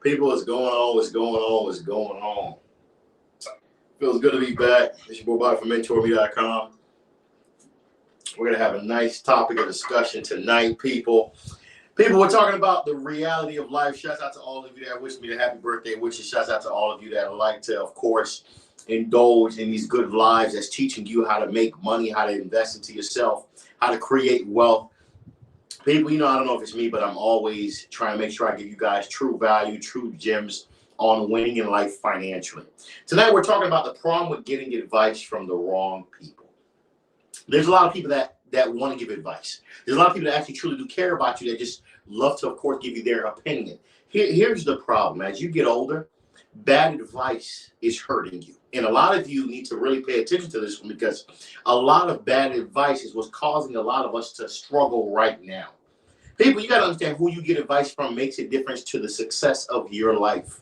People, what's going on? What's going on? What's going on? Feels good to be back. It's your boy Bobby from Mentourme.com. We're going to have a nice topic of discussion tonight, people. People, we're talking about the reality of life. Shouts out to all of you that wish me a happy birthday wishes. Shouts out to all of you that like to, of course, indulge in these good lives that's teaching you how to make money, how to invest into yourself, how to create wealth. People, I don't know if it's me, but I'm always trying to make sure I give you guys true value, true gems on winning in life financially. Tonight, we're talking about the problem with getting advice from the wrong people. There's a lot of people that want to give advice. There's a lot of people that actually truly do care about you that just love to, of course, give you their opinion. Here's the problem. As you get older, bad advice is hurting you. And a lot of you need to really pay attention to this one because a lot of bad advice is what's causing a lot of us to struggle right now. People, you got to understand who you get advice from makes a difference to the success of your life.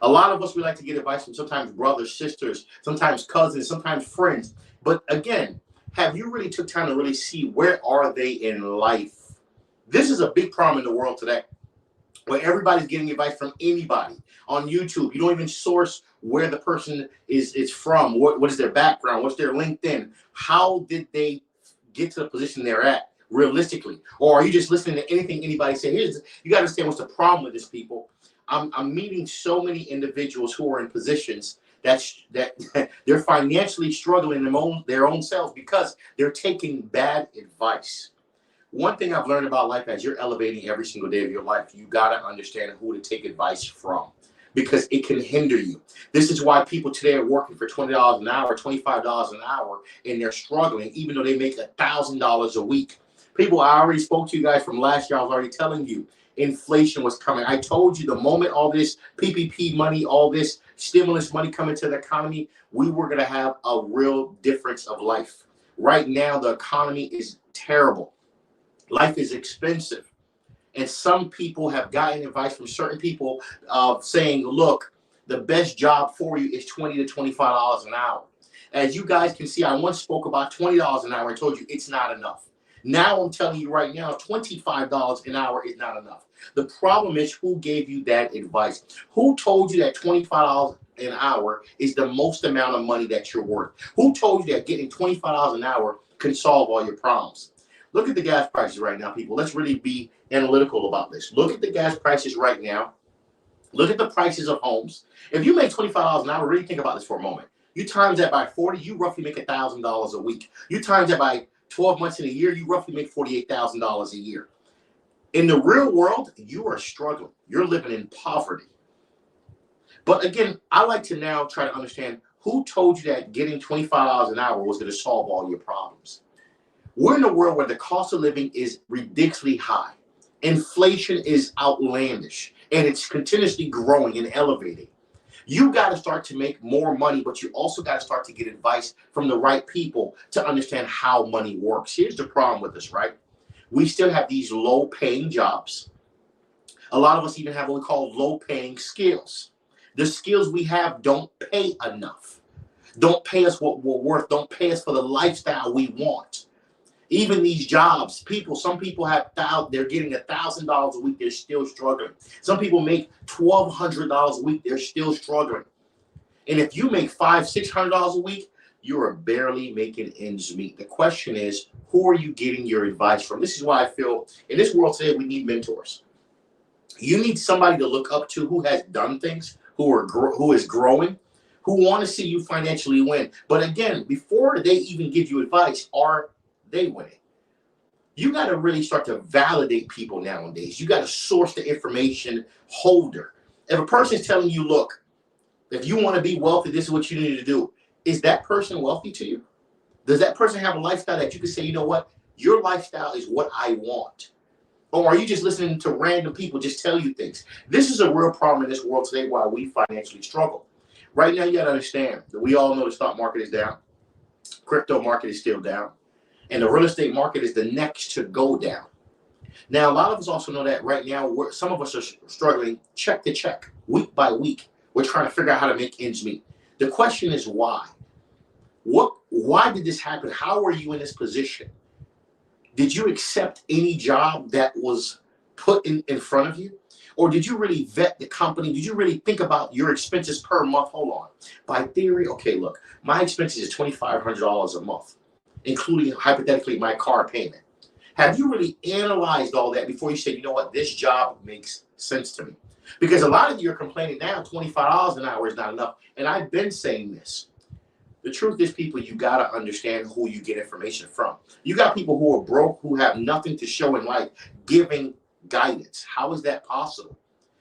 A lot of us, we like to get advice from sometimes brothers, sisters, sometimes cousins, sometimes friends. But again, have you really took time to really see where are they in life? This is a big problem in the world today where everybody's getting advice from anybody on YouTube. You don't even source where the person is from. What is their background? What's their LinkedIn? How did they get to the position they're at realistically? Or are you just listening to anything anybody says? You got to understand what's the problem with this, people. I'm meeting so many individuals who are in positions that they're financially struggling their own selves because they're taking bad advice. One thing I've learned about life as you're elevating every single day of your life, you got to understand who to take advice from because it can hinder you. This is why people today are working for $20 an hour, $25 an hour, and they're struggling even though they make $1,000 a week. People, I already spoke to you guys from last year. I was already telling you inflation was coming. I told you the moment all this PPP money, all this stimulus money coming to the economy, we were going to have a real difference of life. Right now, the economy is terrible. Life is expensive. And some people have gotten advice from certain people saying, look, the best job for you is $20 to $25 an hour. As you guys can see, I once spoke about $20 an hour and told you it's not enough. Now I'm telling you right now, $25 an hour is not enough. The problem is who gave you that advice? Who told you that $25 an hour is the most amount of money that you're worth? Who told you that getting $25 an hour can solve all your problems? Look at the gas prices right now, people. Let's really be analytical about this. Look at the gas prices right now. Look at the prices of homes. If you make $25 an hour, really think about this for a moment. You times that by 40, you roughly make $1,000 a week. You times that by 12 months in a year, you roughly make $48,000 a year. In the real world, you are struggling. You're living in poverty. But again, I like to now try to understand who told you that getting $25 an hour was going to solve all your problems. We're in a world where the cost of living is ridiculously high. Inflation is outlandish, and it's continuously growing and elevating. You got to start to make more money, but you also got to start to get advice from the right people to understand how money works. Here's the problem with this, right? We still have these low-paying jobs. A lot of us even have what we call low-paying skills. The skills we have don't pay enough. Don't pay us what we're worth. Don't pay us for the lifestyle we want. Even these jobs, some people they're getting $1,000 a week, they're still struggling. Some people make $1,200 a week, they're still struggling. And if you make $500, $600 a week, you are barely making ends meet. The question is, who are you getting your advice from? This is why I feel in this world today, we need mentors. You need somebody to look up to who has done things, who is growing, who want to see you financially win. But again, before they even give you advice, are they winning? You got to really start to validate people nowadays. You got to source the information holder. If a person is telling you, look, if you want to be wealthy, this is what you need to do. Is that person wealthy to you? Does that person have a lifestyle that you can say, you know what, your lifestyle is what I want? Or are you just listening to random people just tell you things? This is a real problem in this world today why we financially struggle. Right now, you got to understand that we all know the stock market is down. Crypto market is still down. And the real estate market is the next to go down. Now, a lot of us also know that right now, some of us are struggling check to check, week by week. We're trying to figure out how to make ends meet. The question is why? Why did this happen? How are you in this position? Did you accept any job that was put in front of you? Or did you really vet the company? Did you really think about your expenses per month? Hold on. By theory, okay, look, my expenses is $2,500 a month, including hypothetically my car payment. Have you really analyzed all that before you say, you know what, this job makes sense to me? Because a lot of you are complaining now, $25 an hour is not enough. And I've been saying this. The truth is, people, you got to understand who you get information from. You got people who are broke, who have nothing to show in life, giving guidance. How is that possible?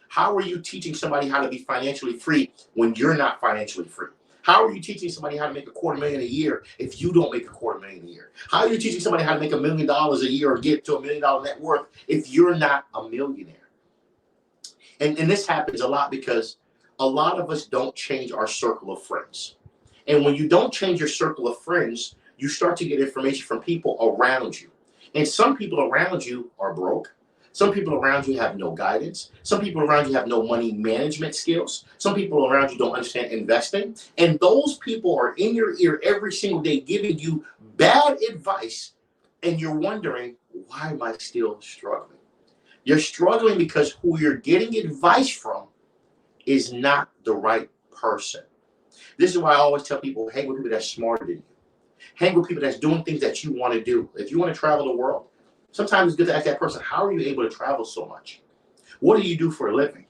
How are you teaching somebody how to be financially free when you're not financially free? How are you teaching somebody how to make $250,000 a year if you don't make $250,000 a year? How are you teaching somebody how to make $1 million a year or get to $1 million net worth if you're not a millionaire? And this happens a lot because a lot of us don't change our circle of friends. And when you don't change your circle of friends, you start to get information from people around you. And some people around you are broke. Some people around you have no guidance. Some people around you have no money management skills. Some people around you don't understand investing. And those people are in your ear every single day giving you bad advice. And you're wondering, why am I still struggling? You're struggling because who you're getting advice from is not the right person. This is why I always tell people, hang with people that's smarter than you. Hang with people that's doing things that you want to do. If you want to travel the world, sometimes it's good to ask that person, how are you able to travel so much? What do you do for a living?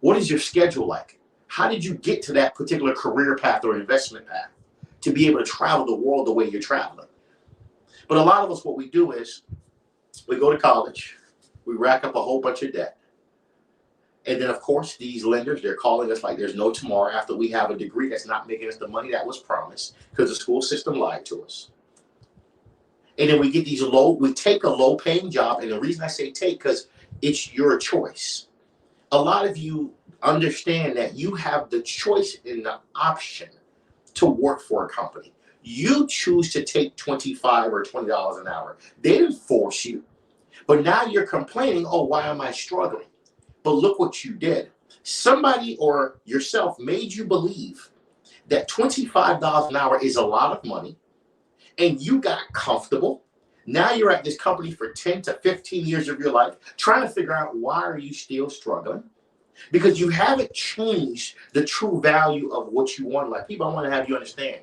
What is your schedule like? How did you get to that particular career path or investment path to be able to travel the world the way you're traveling? But a lot of us, what we do is we go to college, we rack up a whole bunch of debt. And then, of course, these lenders, they're calling us like there's no tomorrow after we have a degree that's not making us the money that was promised because the school system lied to us. And then we get we take a low paying job. And the reason I say take, because it's your choice. A lot of you understand that you have the choice and the option to work for a company. You choose to take $25 or $20 an hour. They didn't force you. But now you're complaining, oh, why am I struggling? But look what you did. Somebody or yourself made you believe that $25 an hour is a lot of money, and you got comfortable. Now you're at this company for 10 to 15 years of your life, trying to figure out why are you still struggling? Because you haven't changed the true value of what you want. Like, people, I want to have you understand,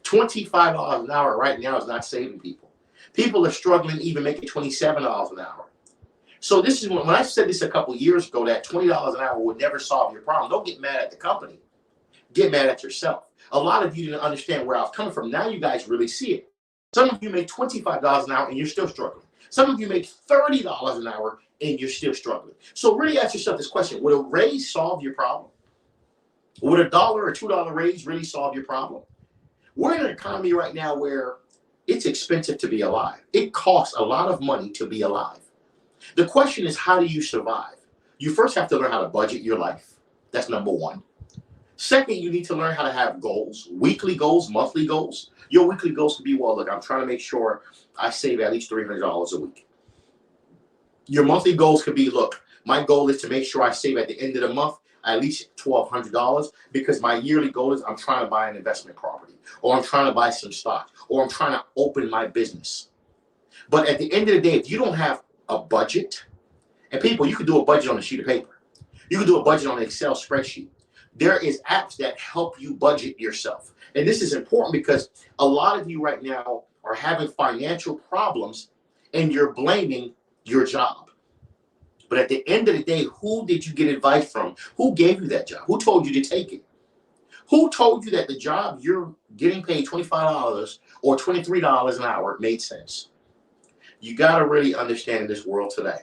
$25 an hour right now is not saving people. People are struggling even making $27 an hour. So this is when I said this a couple of years ago, that $20 an hour would never solve your problem. Don't get mad at the company. Get mad at yourself. A lot of you didn't understand where I was coming from. Now you guys really see it. Some of you make $25 an hour and you're still struggling. Some of you make $30 an hour and you're still struggling. So really ask yourself this question. Would a raise solve your problem? Would a $1 or $2 raise really solve your problem? We're in an economy right now where it's expensive to be alive. It costs a lot of money to be alive. The question is, how do you survive? You first have to learn how to budget your life. That's number one. Second, you need to learn how to have goals, weekly goals, monthly goals. Your weekly goals could be, well, look, I'm trying to make sure I save at least $300 a week. Your monthly goals could be, look, my goal is to make sure I save at the end of the month at least $1,200 because my yearly goal is I'm trying to buy an investment property, or I'm trying to buy some stock, or I'm trying to open my business. But at the end of the day, if you don't have a budget, and people, you can do a budget on a sheet of paper. You can do a budget on an Excel spreadsheet. There is apps that help you budget yourself. And this is important because a lot of you right now are having financial problems and you're blaming your job. But at the end of the day, who did you get advice from? Who gave you that job? Who told you to take it? Who told you that the job you're getting paid $25 or $23 an hour made sense? You got to really understand in this world today.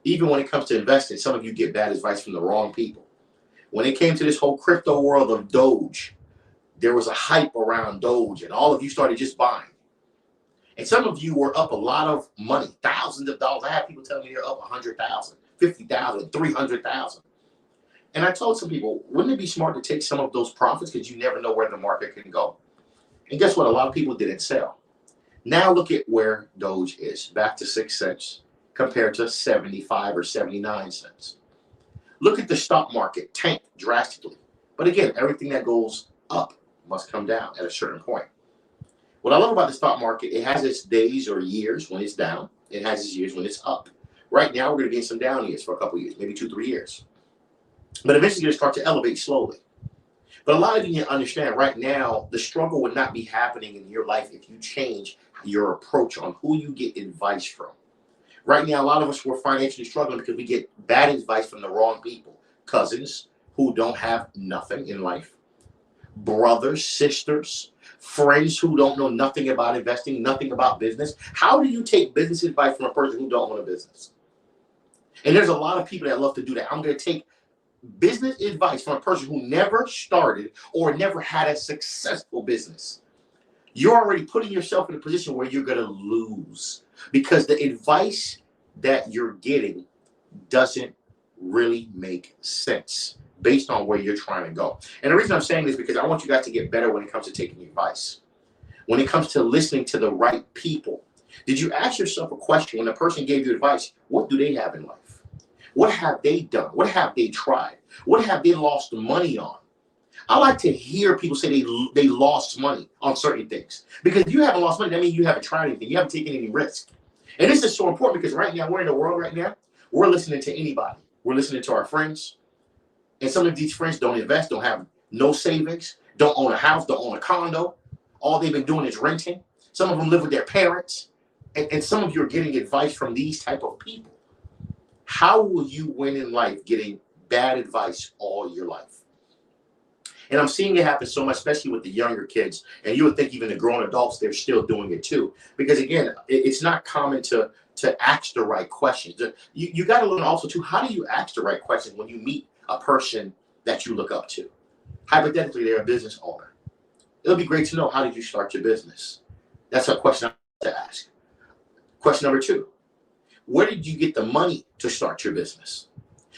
Even when it comes to investing, some of you get bad advice from the wrong people. When it came to this whole crypto world of Doge, there was a hype around Doge, and all of you started just buying. And some of you were up a lot of money, thousands of dollars. I have people telling me they're up 100,000, 50,000, 300,000. And I told some people, wouldn't it be smart to take some of those profits because you never know where the market can go? And guess what? A lot of people didn't sell. Now look at where Doge is, back to 6 cents compared to 75 or 79 cents. Look at the stock market, tanked drastically. But again, everything that goes up must come down at a certain point. What I love about the stock market, it has its days or years when it's down. It has its years when it's up. Right now, we're going to be in some down years for a couple of years, maybe 2-3 years. But eventually, you're going to start to elevate slowly. But a lot of you need to understand right now, the struggle would not be happening in your life if you change your approach on who you get advice from. Right now, a lot of us were financially struggling because we get bad advice from the wrong people. Cousins who don't have nothing in life, brothers, sisters, friends who don't know nothing about investing, nothing about business. How do you take business advice from a person who don't own a business? And there's a lot of people that love to do that. I'm going to take business advice from a person who never started or never had a successful business. You're already putting yourself in a position where you're going to lose because the advice that you're getting doesn't really make sense based on where you're trying to go. And the reason I'm saying this is because I want you guys to get better when it comes to taking advice. When it comes to listening to the right people. Did you ask yourself a question when the person gave you advice? What do they have in life? What have they done? What have they tried? What have they lost money on? I like to hear people say they lost money on certain things. Because if you haven't lost money, that means you haven't tried anything. You haven't taken any risk. And this is so important because right now, we're in the world right now, we're listening to anybody. We're listening to our friends. And some of these friends don't invest, don't have no savings, don't own a house, don't own a condo. All they've been doing is renting. Some of them live with their parents. And some of you are getting advice from these type of people. How will you win in life getting bad advice all your life? And I'm seeing it happen so much, especially with the younger kids. And you would think even the grown adults, they're still doing it too. Because again, it's not common to ask the right questions. You got to learn also too, how do you ask the right questions when you meet a person that you look up to? Hypothetically, they're a business owner. It'll be great to know, how did you start your business? That's a question I have to ask. Question number 2. Where did you get the money to start your business?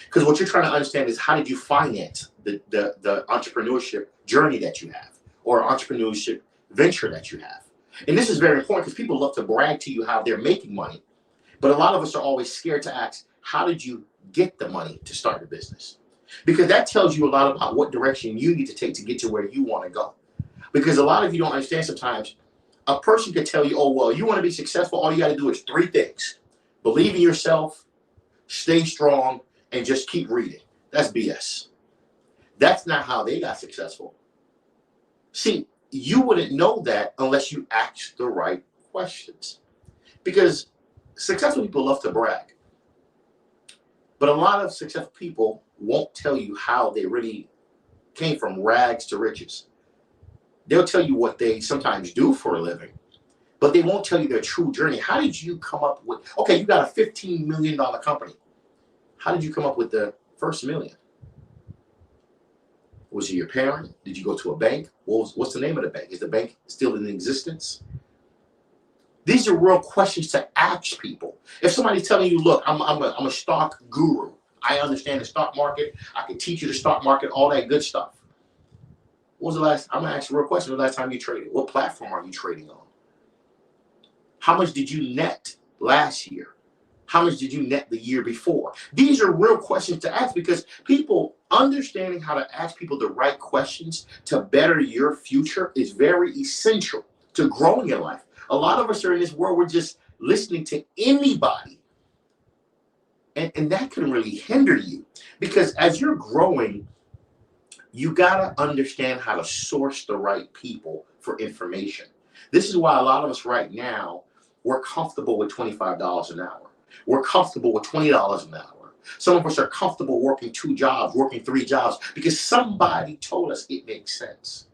Because what you're trying to understand is, how did you finance the entrepreneurship journey that you have, or entrepreneurship venture that you have? And this is very important because people love to brag to you how they're making money. But a lot of us are always scared to ask, how did you get the money to start a business? Because that tells you a lot about what direction you need to take to get to where you want to go. Because a lot of you don't understand sometimes, a person could tell you, oh, well, you want to be successful, all you got to do is 3 things. Believe in yourself, stay strong, and just keep reading. That's BS. That's not how they got successful. See, you wouldn't know that unless you ask the right questions. Because successful people love to brag. But a lot of successful people won't tell you how they really came from rags to riches. They'll tell you what they sometimes do for a living, but they won't tell you their true journey. How did you come up with, okay, you got a $15 million company. How did you come up with the first million? Was it your parent? Did you go to a bank? What's the name of the bank? Is the bank still in existence? These are real questions to ask people. If somebody's telling you, look, I'm a stock guru. I understand the stock market. I can teach you the stock market, all that good stuff. When was the last, I'm going to ask you a real question. When was the last time you traded? What platform are you trading on? How much did you net last year? How much did you net the year before? These are real questions to ask, because people understanding how to ask people the right questions to better your future is very essential to growing in life. A lot of us are in this world, we're just listening to anybody. And that can really hinder you, because as you're growing, you got to understand how to source the right people for information. This is why a lot of us right now, we're comfortable with $25 an hour. We're comfortable with $20 an hour. Some of us are comfortable working 2 jobs, working 3 jobs, because somebody told us it makes sense.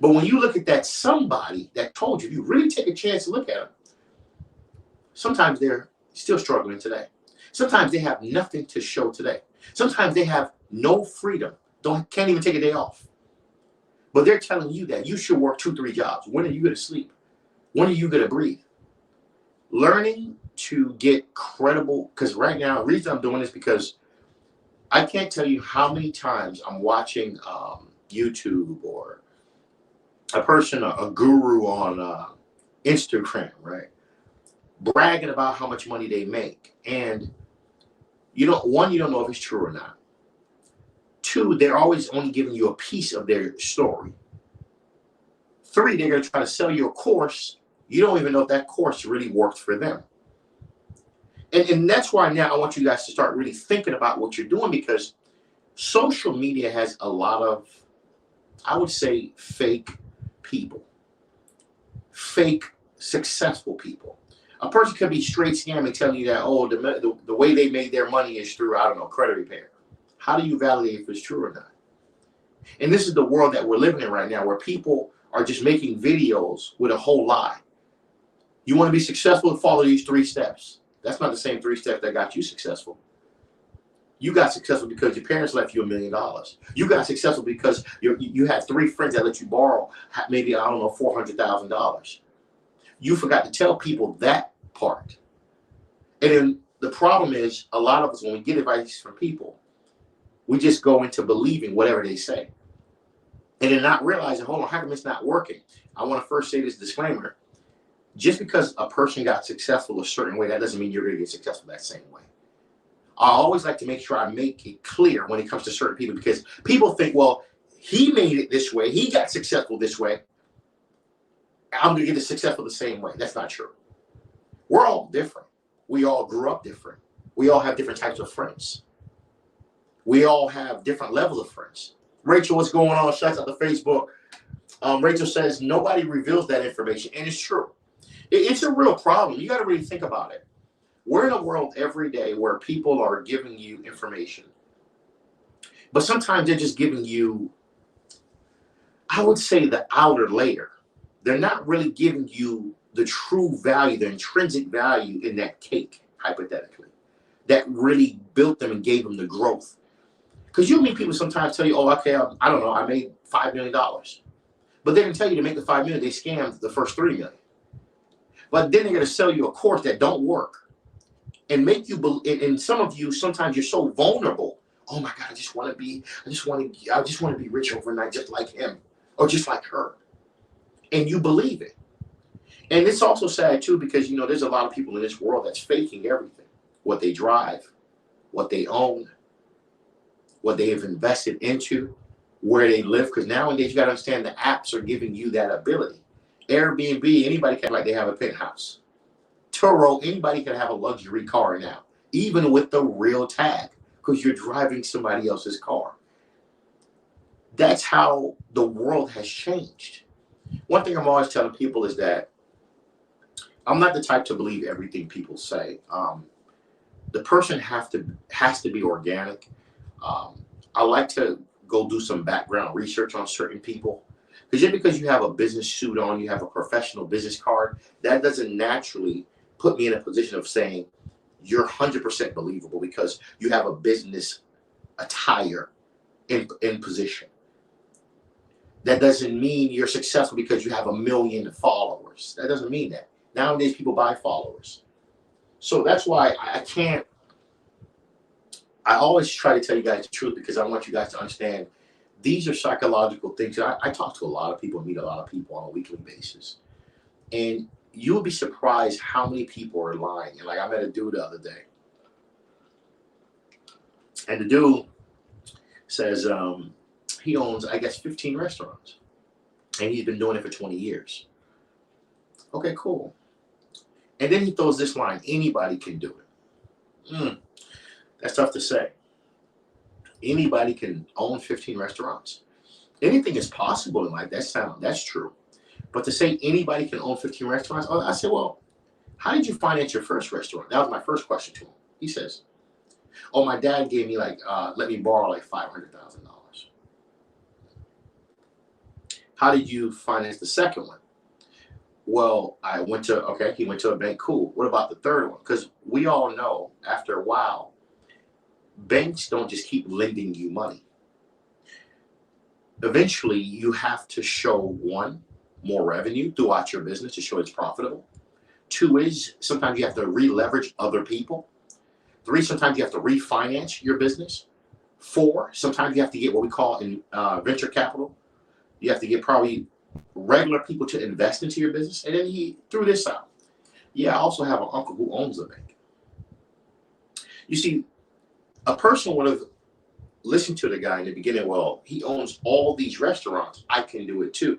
But when you look at that somebody that told you, if you really take a chance to look at them, sometimes they're still struggling today. Sometimes they have nothing to show today. Sometimes they have no freedom, can't even take a day off. But they're telling you that you should work 2, 3 jobs. When are you going to sleep? When are you going to breathe? Learning to get credible, because right now, the reason I'm doing this, because I can't tell you how many times I'm watching YouTube, or a person, a guru on Instagram, right, bragging about how much money they make. And you don't know if it's true or not. 2, they're always only giving you a piece of their story. 3, they're going to try to sell you a course. You don't even know if that course really worked for them. And that's why now I want you guys to start really thinking about what you're doing, because social media has a lot of, I would say, fake people, fake successful people. A person could be straight scamming, telling you that, oh, the way they made their money is through, I don't know, credit repair. How do you validate if it's true or not? And this is the world that we're living in right now, where people are just making videos with a whole lie. You want to be successful, follow these 3 steps. That's not the same 3 steps that got you successful. You got successful because your parents left you $1 million. You got successful because you had 3 friends that let you borrow maybe, I don't know, $400,000. You forgot to tell people that part. And then the problem is, a lot of us, when we get advice from people, we just go into believing whatever they say. And then not realizing, hold on, how come it's not working? I want to first say this disclaimer. Just because a person got successful a certain way, that doesn't mean you're going to get successful that same way. I always like to make sure I make it clear when it comes to certain people, because people think, well, he made it this way, he got successful this way, I'm going to get successful the same way. That's not true. We're all different. We all grew up different. We all have different types of friends. We all have different levels of friends. Rachel, what's going on? Shouts out to Facebook. Rachel says nobody reveals that information, and it's true. It's a real problem. You got to really think about it. We're in a world every day where people are giving you information, but sometimes they're just giving you, I would say, the outer layer. They're not really giving you the true value, the intrinsic value in that cake, hypothetically, that really built them and gave them the growth. Because you meet people sometimes tell you, oh, okay, I don't know, I made $5 million. But they didn't tell you to make the $5 million, they scammed the first $3 million. But then they're going to sell you a course that don't work and make you believe. And some of you, sometimes you're so vulnerable. Oh my God, I just want to be rich overnight, just like him or just like her. And you believe it. And it's also sad too, because, you know, there's a lot of people in this world that's faking everything, what they drive, what they own, what they have invested into, where they live. Because nowadays you got to understand, the apps are giving you that ability. Airbnb, anybody can, like, they have a penthouse. Turo, anybody can have a luxury car now, even with the real tag, because you're driving somebody else's car. That's how the world has changed. One thing I'm always telling people is that I'm not the type to believe everything people say. The person has to be organic. I like to go do some background research on certain people. Because just because you have a business suit on, you have a professional business card, that doesn't naturally put me in a position of saying you're 100% believable because you have a business attire in position. That doesn't mean you're successful because you have 1 million followers. That doesn't mean that. Nowadays, people buy followers. So that's why I always try to tell you guys the truth, because I want you guys to understand these are psychological things. I talk to a lot of people and meet a lot of people on a weekly basis. And you'll be surprised how many people are lying. And like, I met a dude the other day. And the dude says he owns, I guess, 15 restaurants. And he's been doing it for 20 years. Okay, cool. And then he throws this line, anybody can do it. That's tough to say. Anybody can own 15 restaurants. Anything is possible in life. That's true. But to say anybody can own 15 restaurants, I said, well, how did you finance your first restaurant? That was my first question to him. He says, oh, my dad gave me let me borrow like $500,000. How did you finance the second one? Well, he went to a bank. Cool. What about the third one? Because we all know after a while, banks don't just keep lending you money. Eventually, you have to show, one, more revenue throughout your business to show it's profitable. 2 is sometimes you have to re-leverage other people. 3, sometimes you have to refinance your business. 4, sometimes you have to get what we call in venture capital. You have to get probably regular people to invest into your business. And then he threw this out. Yeah, I also have an uncle who owns a bank. You see, a person would have listened to the guy in the beginning. Well, he owns all these restaurants. I can do it too.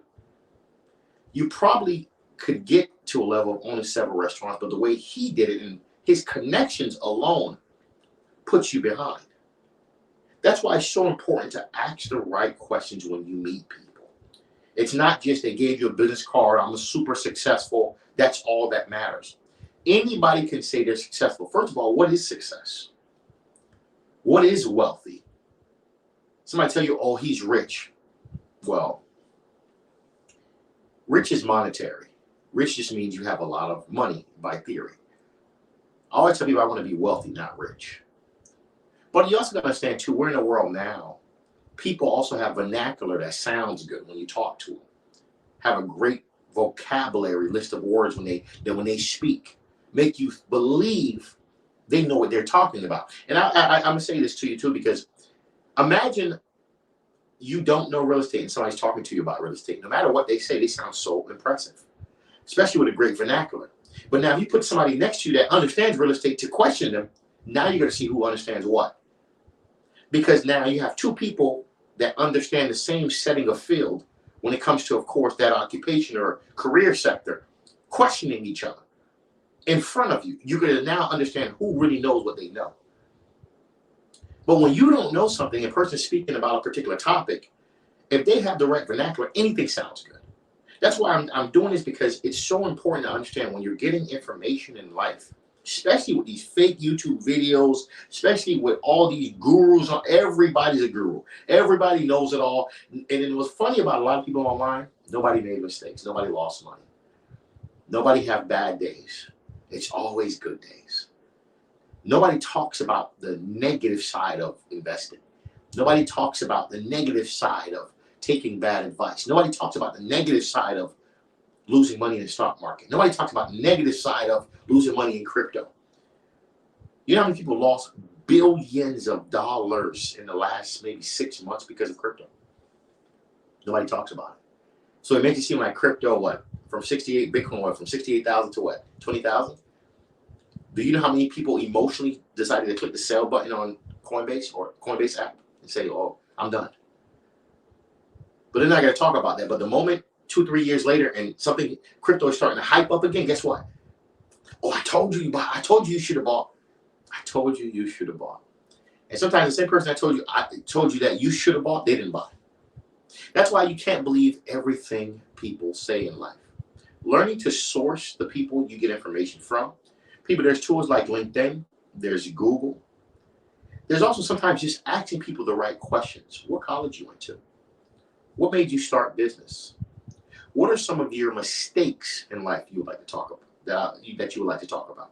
You probably could get to a level of owning several restaurants, but the way he did it, and His connections alone puts you behind. That's why it's so important to ask the right questions when you meet people. It's not just they gave you a business card, I'm a super successful, that's all that matters. Anybody can say they're successful. First of all, what is success? What is wealthy? Somebody tell you, oh, he's rich. Well, rich is monetary. Rich just means you have a lot of money by theory. I always tell people I want to be wealthy, not rich. But you also got to understand, too, we're in a world now. People also have vernacular that sounds good when you talk to them. Have a great vocabulary list of words when they speak. Make you believe they know what they're talking about. And I'm going to say this to you, too, because imagine you don't know real estate and somebody's talking to you about real estate. No matter what they say, they sound so impressive, especially with a great vernacular. But now if you put somebody next to you that understands real estate to question them, now you're going to see who understands what. Because now you have two people that understand the same setting of field when it comes to, of course, that occupation or career sector, questioning each other in front of you. You're going to now understand who really knows what they know. But when you don't know something, a person speaking about a particular topic, if they have the right vernacular, anything sounds good. That's why I'm doing this, because it's so important to understand when you're getting information in life, especially with these fake YouTube videos, especially with all these gurus. Everybody's a guru. Everybody knows it all. And it was funny about a lot of people online, nobody made mistakes. Nobody lost money. Nobody have bad days. It's always good days. Nobody talks about the negative side of investing. Nobody talks about the negative side of taking bad advice. Nobody talks about the negative side of losing money in the stock market. Nobody talks about the negative side of losing money in crypto. You know how many people lost billions of dollars in the last maybe 6 months because of crypto? Nobody talks about it. So it makes it seem like crypto, from 68 Bitcoin, from 68,000 to 20,000? Do you know how many people emotionally decided to click the sell button on Coinbase or Coinbase app and say, oh, I'm done? But they're not going to talk about that. But the moment 2-3 years later and something crypto is starting to hype up again, guess what? Oh, I told you you should have bought. I told you you should have bought. And sometimes the same person I told you that you should have bought, they didn't buy. That's why you can't believe everything people say in life. Learning to source the people you get information from. People, there's tools like LinkedIn, there's Google. There's also sometimes just asking people the right questions. What college you went to? What made you start business? What are some of your mistakes in life you would like to talk about, that you would like to talk about?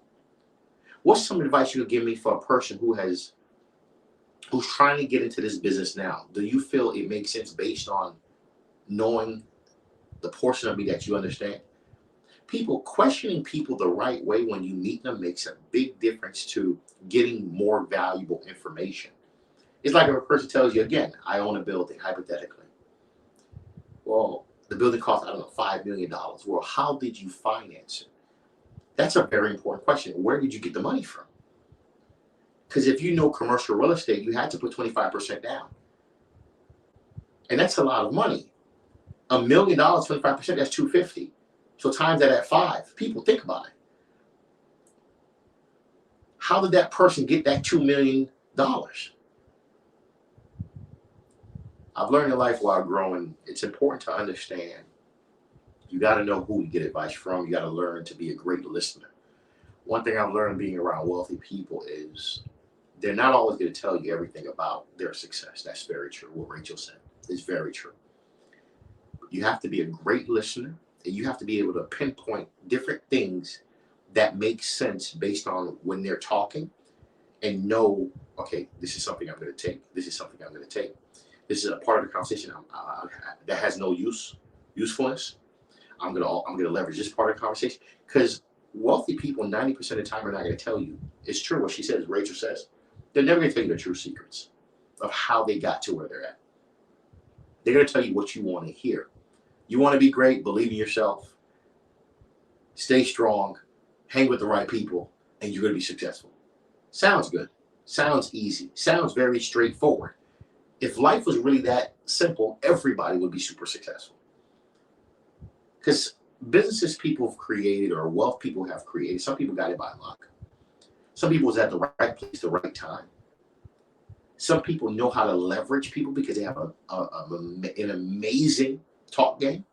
What's some advice you would give me for a person who's trying to get into this business now? Do you feel it makes sense based on knowing the portion of me that you understand? Questioning people the right way when you meet them makes a big difference to getting more valuable information. It's like if a person tells you, again, I own a building, hypothetically. Well, the building costs, $5 million. Well, how did you finance it? That's a very important question. Where did you get the money from? Because if you know commercial real estate, you had to put 25% down. And that's a lot of money. $1 million, 25%, that's $250. So times that at 5. People, think about it. How did that person get that $2 million? I've learned in life while growing, it's important to understand. You got to know who to get advice from. You got to learn to be a great listener. One thing I've learned being around wealthy people is they're not always going to tell you everything about their success. That's very true. What Rachel said is very true. You have to be a great listener, and you have to be able to pinpoint different things that make sense based on when they're talking, and know, okay, this is something I'm going to take. This is something I'm going to take. This is a part of the conversation that has no usefulness. I'm gonna leverage this part of the conversation, because wealthy people 90% of the time are not going to tell you. It's true what she says. Rachel says they're never going to tell you the true secrets of how they got to where they're at. They're going to tell you what you want to hear. You want to be great, believe in yourself, stay strong, hang with the right people, and you're going to be successful. Sounds good. Sounds easy. Sounds very straightforward. If life was really that simple, everybody would be super successful. Because businesses people have created, or wealth people have created, some people got it by luck. Some people is at the right place, the right time. Some people know how to leverage people because they have an amazing talk game.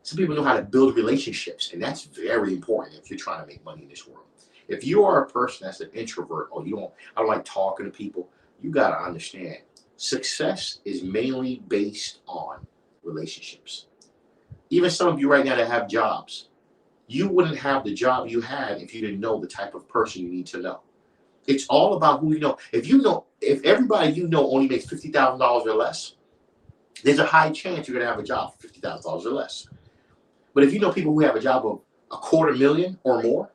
Some people know how to build relationships, and that's very important if you're trying to make money in this world. If you are a person that's an introvert or I don't like talking to people, you got to understand success is mainly based on relationships. Even some of you right now that have jobs, you wouldn't have the job you had if you didn't know the type of person you need to know. It's all about who you know. If everybody you know only makes $50,000 or less, there's a high chance you're going to have a job for $50,000 or less. But if you know people who have a job of $250,000 or more,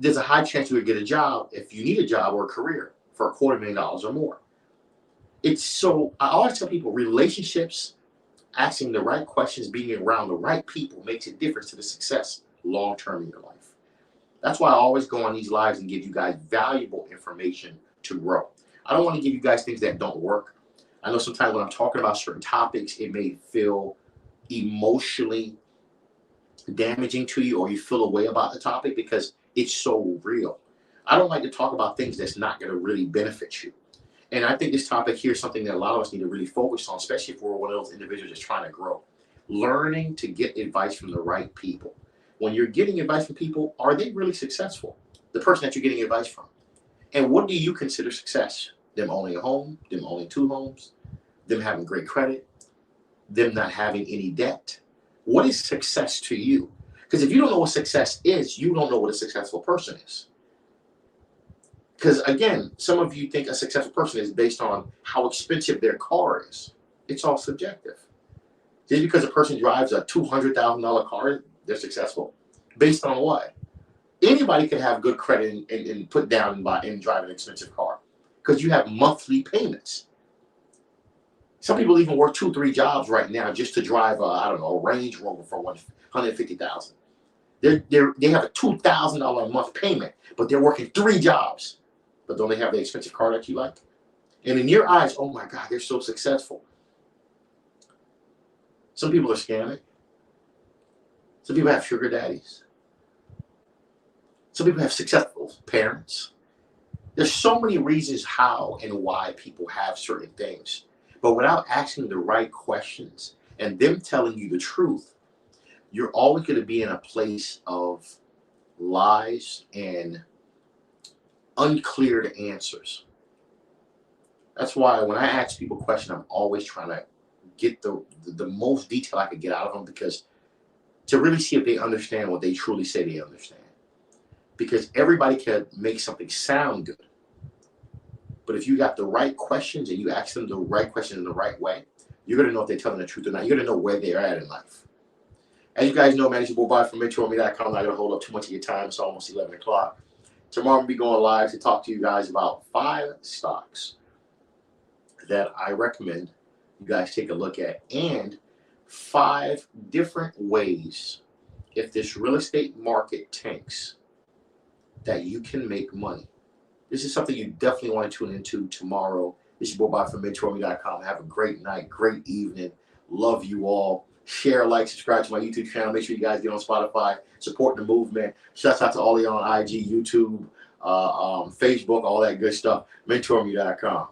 there's a high chance you would get a job if you need a job or a career for $250,000 or more. I always tell people relationships, asking the right questions, being around the right people makes a difference to the success long-term in your life. That's why I always go on these lives and give you guys valuable information to grow. I don't want to give you guys things that don't work. I know sometimes when I'm talking about certain topics, it may feel emotionally damaging to you or you feel a way about the topic because it's so real. I don't like to talk about things that's not going to really benefit you. And I think this topic here is something that a lot of us need to really focus on, especially if we're one of those individuals just trying to grow. Learning to get advice from the right people. When you're getting advice from people, are they really successful? The person that you're getting advice from. And what do you consider success? Them owning a home, them owning 2 homes, them having great credit, them not having any debt. What is success to you? Because if you don't know what success is, you don't know what a successful person is. Because again, some of you think a successful person is based on how expensive their car is. It's all subjective. Just because a person drives a $200,000 car, they're successful. Based on what? Anybody can have good credit and put down and drive an expensive car because you have monthly payments. Some people even work 2-3 jobs right now just to drive a Range Rover for $150,000. They have a $2,000 a month payment, but they're working 3 jobs. But don't they have the expensive car that you like? And in your eyes, oh my God, they're so successful. Some people are scamming. Some people have sugar daddies. Some people have successful parents. There's so many reasons how and why people have certain things. But without asking the right questions and them telling you the truth, you're always going to be in a place of lies and uncleared answers. That's why when I ask people questions, I'm always trying to get the most detail I could get out of them, because to really see if they understand what they truly say they understand. Because everybody can make something sound good. But if you got the right questions and you ask them the right questions in the right way, you're going to know if they're telling the truth or not. You're going to know where they're at in life. As you guys know, man, it's your boy Bobby from Mentourme.com. I'm not going to hold up too much of your time. It's almost 11 o'clock. Tomorrow we'll be going live to talk to you guys about 5 stocks that I recommend you guys take a look at, and 5 different ways, if this real estate market tanks, that you can make money. This is something you definitely want to tune into tomorrow. This is your boy Bobby from Mentourme.com. Have a great night, great evening. Love you all. Share, like, subscribe to my YouTube channel. Make sure you guys get on Spotify. Support the movement. Shouts out to all of you on IG, YouTube, Facebook, all that good stuff. Mentourme.com.